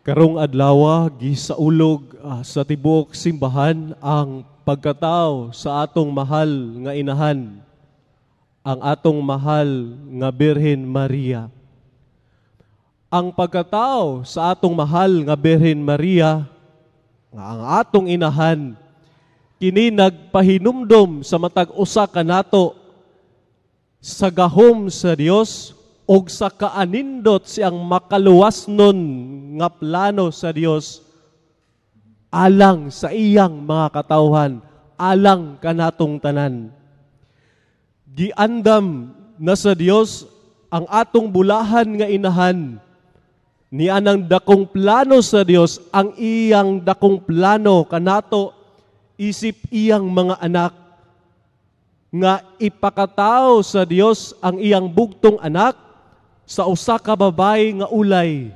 Karong adlaw gisaulog sa tibuok simbahan ang pagkatao sa atong mahal nga inahan, ang atong mahal nga Birhen Maria. Ang pagkatao sa atong mahal nga Birhen Maria, nga ang atong inahan, kini nagpahinumdom sa matag usa kanato sa gahom sa Dios og sa kaanindot siyang makaluwasnon nga plano sa Dios alang sa iyang mga katawhan, alang kanatong tanan. Giandam na sa Dios ang atong bulahan nga inahan, ni anang dakong plano sa Dios, ang iyang dakong plano kanato isip iyang mga anak, nga ipakatao sa Dios ang iyang bugtong anak sa usa ka babae nga ulay,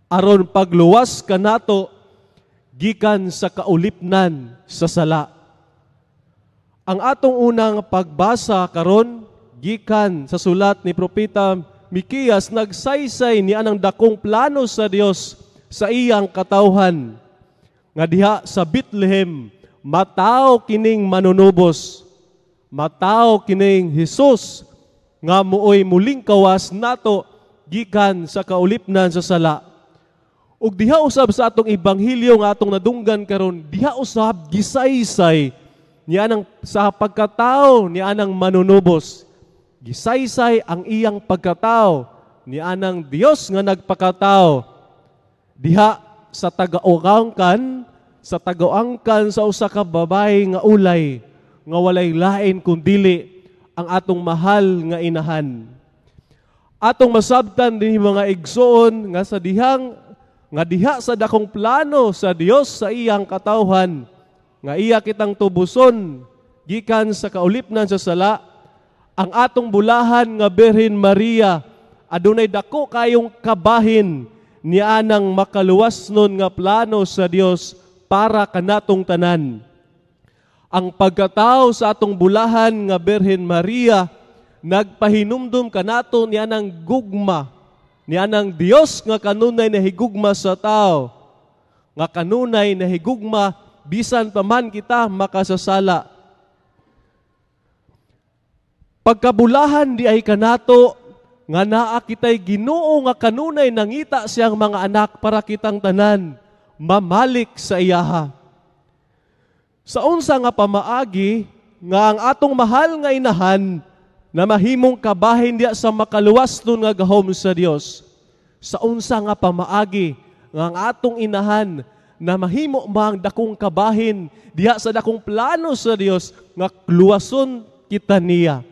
aron pagluwas kanato gikan sa kaulipnan sa sala. Ang atong unang pagbasa karon gikan sa sulat ni Propeta Mikias, nagsaysay ni anang dakong plano sa Dios sa iyang katawhan, nga diha sa Bethlehem mataw kining manunubos, mataw kining Hesus nga muoy muling kawas nato gikan sa kaulipnan sa sala. Ug diha usab sa atong ebanghelyo nga atong nadunggan karon, diha usab gisaysay ni anang sa pagkatao ni anang manunubos. Gisaysay ang iyang pagkatao ni anang Dios nga nagpakatao diha sa tagauangkan sa usa ka babae nga ulay, nga walay lain kundili ang atong mahal nga inahan. Atong masabtan din mga igsoon nga diha sa dakong plano sa Dios sa iyang katawhan, nga iya kitang tubuson gikan sa kaulipnan sa sala, ang atong bulahan nga Birhen Maria adunay dako kayong kabahin ni anang makaluwasnon nga plano sa Dios para kanatong tanan. Ang pagkatao sa atong bulahan nga Birhen Maria nagpahinumdom kanato ni anang gugma, ni anang Dios nga kanunay na higugma sa tao, nga kanunay na higugma bisan pa man kita makasasala. Pagkabulahan di ay kanato nga naa kitay Ginoo nga kanunay nangita siyang mga anak para kitang tanan mamalik sa iyaha. Sa unsa nga pamaagi nga ang atong mahal nga inahan na mahimong kabahin diya sa makaluwasnon nga gahom sa Dios. Sa unsa nga pamaagi nga ang atong inahan na mahimo mang dakong kabahin diya sa dakong plano sa Dios nga luwason kita niya.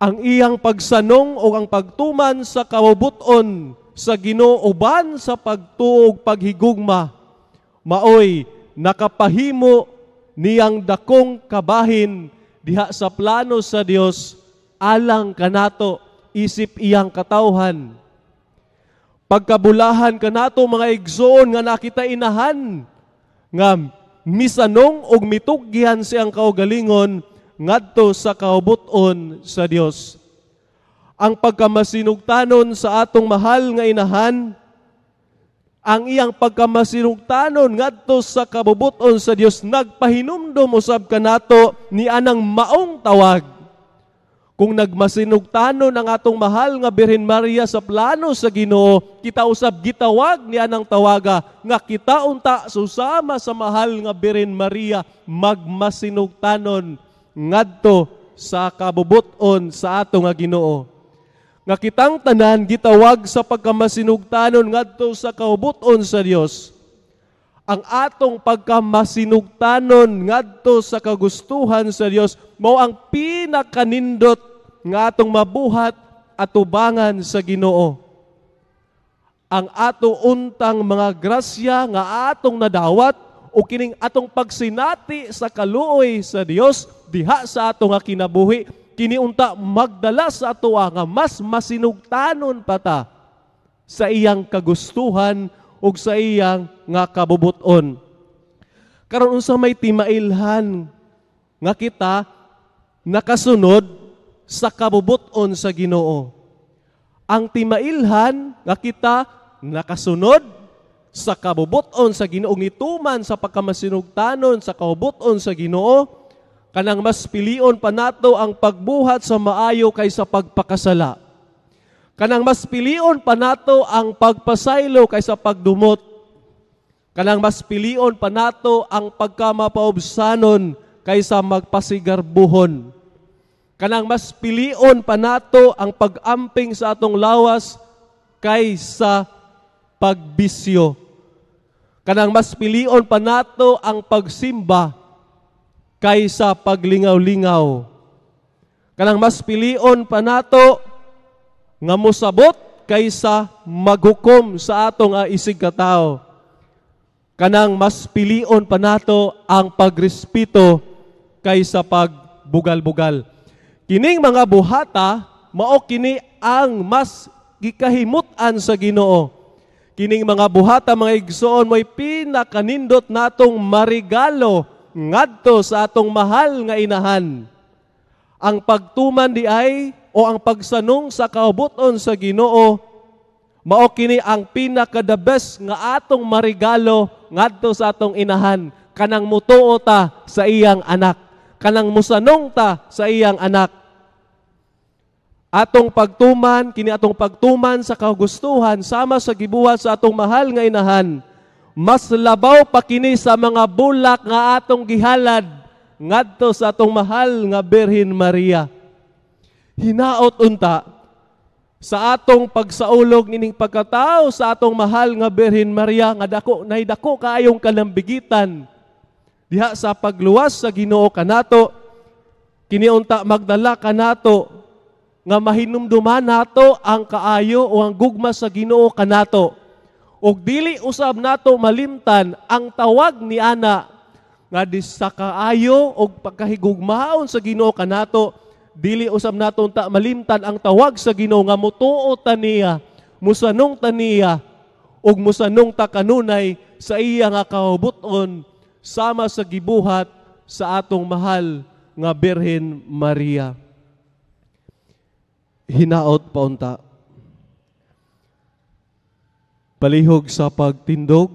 Ang iyang pagsanong o ang pagtuman sa kawabuton sa Ginoo uban sa pagtuog paghigugma, maoy nakapahimo niyang dakong kabahin diha sa plano sa Dios alang kanato isip iyang katawhan. Pagkabulahan kanato mga igsoon nga nakita inahan nga misanong og mituggihan siyang kaugalingon ngadto sa kahubuton sa Dios. Ang pagkamasinugtanon sa atong mahal nga inahan, ang iyang pagkamasinugtanon ngadto sa kabubuton sa Dios nagpahinumdom usab kanato ni anang maong tawag. Kung nagmasinugtanon ang atong mahal nga Birhen Maria sa plano sa Ginoo, kita usab gitawag ni anang tawaga nga kita unta susama sa mahal nga Birhen Maria magmasinugtanon ngadto sa kabubuton sa ato nga Ginoo. Nga kitang tanan gitawag sa pagkamasinugtanon ngadto sa kabubuton sa Dios. Ang atong pagkamasinugtanon ngadto sa kagustuhan sa Dios mao ang pinakanindot nga atong mabuhat at tubangan sa Ginoo. Ang ato untang mga grasya nga atong nadawat o kining atong pagsinati sa kaluoy sa Dios diha sa ato nga kinabuhi, kini unta magdala sa ato nga mas masinugtanon pata sa iyang kagustuhan ug sa iyang nga kabubuton. Karon unsa may timailhan nga kita nakasunod sa kabubuton sa Ginoo. Ang timailhan nga kita nakasunod sa kabubuton sa Ginoo, nituman sa pagkamasinugtanon sa kabubuton sa Ginoo, kanang mas pilion pa nato ang pagbuhat sa maayo kaysa pagpakasala. Kanang mas pilion pa nato ang pagpasaylo kaysa pagdumot. Kanang mas pilion pa nato ang pagkamapaubsanon kaysa magpasigarbuhon. Kanang mas pilion pa nato ang pag-amping sa atong lawas kaysa pagbisyo. Kanang mas pilion pa nato ang pagsimba kaysa paglingaw-lingaw. Kanang mas pilion pa nato nga musabot kaysa maghukom sa atong isig katao. Kanang mas pilion pa nato ang pagrespeto kaysa pagbugal-bugal. Kining mga buhata mao kini ang mas gikahimutan sa Ginoo. Kining mga buhata, mga igsoon, mo'y pinakanindot natong marigalo ngadto sa atong mahal nga inahan. Ang pagtuman di ay o ang pagsanong sa kabubuton sa Ginoo, mao kini ang pinaka-the best nga atong marigalo ngadto sa atong inahan. Kanang mutuo ta sa iyang anak. Kanang musanong ta sa iyang anak. Atong pagtuman, kini atong pagtuman sa kagustuhan sama sa gibuhat sa atong mahal nga inahan. Mas labaw pa kini sa mga bulak nga atong gihalad ngadto sa atong mahal nga Birhen Maria. Hinaot unta sa atong pagsaulog nining pagkatao sa atong mahal nga Birhen Maria nga dako kaayong kalambigitan diha sa pagluwas sa Ginoo kanato. Kini unta magdala kanato nga mahinumduman nato ang kaayo o ang gugma sa Ginoo kanato. Og dili usab nato malimtan ang tawag ni ana nga di sa kaayo og pagkahigugmaon sa Ginoo kanato. Dili usab nato ta malimtan ang tawag sa Ginoo nga mutuo ta niya, musanong ta niya og musanong ta kanunay sa iya nga kahubuton sama sa gibuhat sa atong mahal nga Birhen Maria. Hinaot pa unta. Palihog sa pagtindog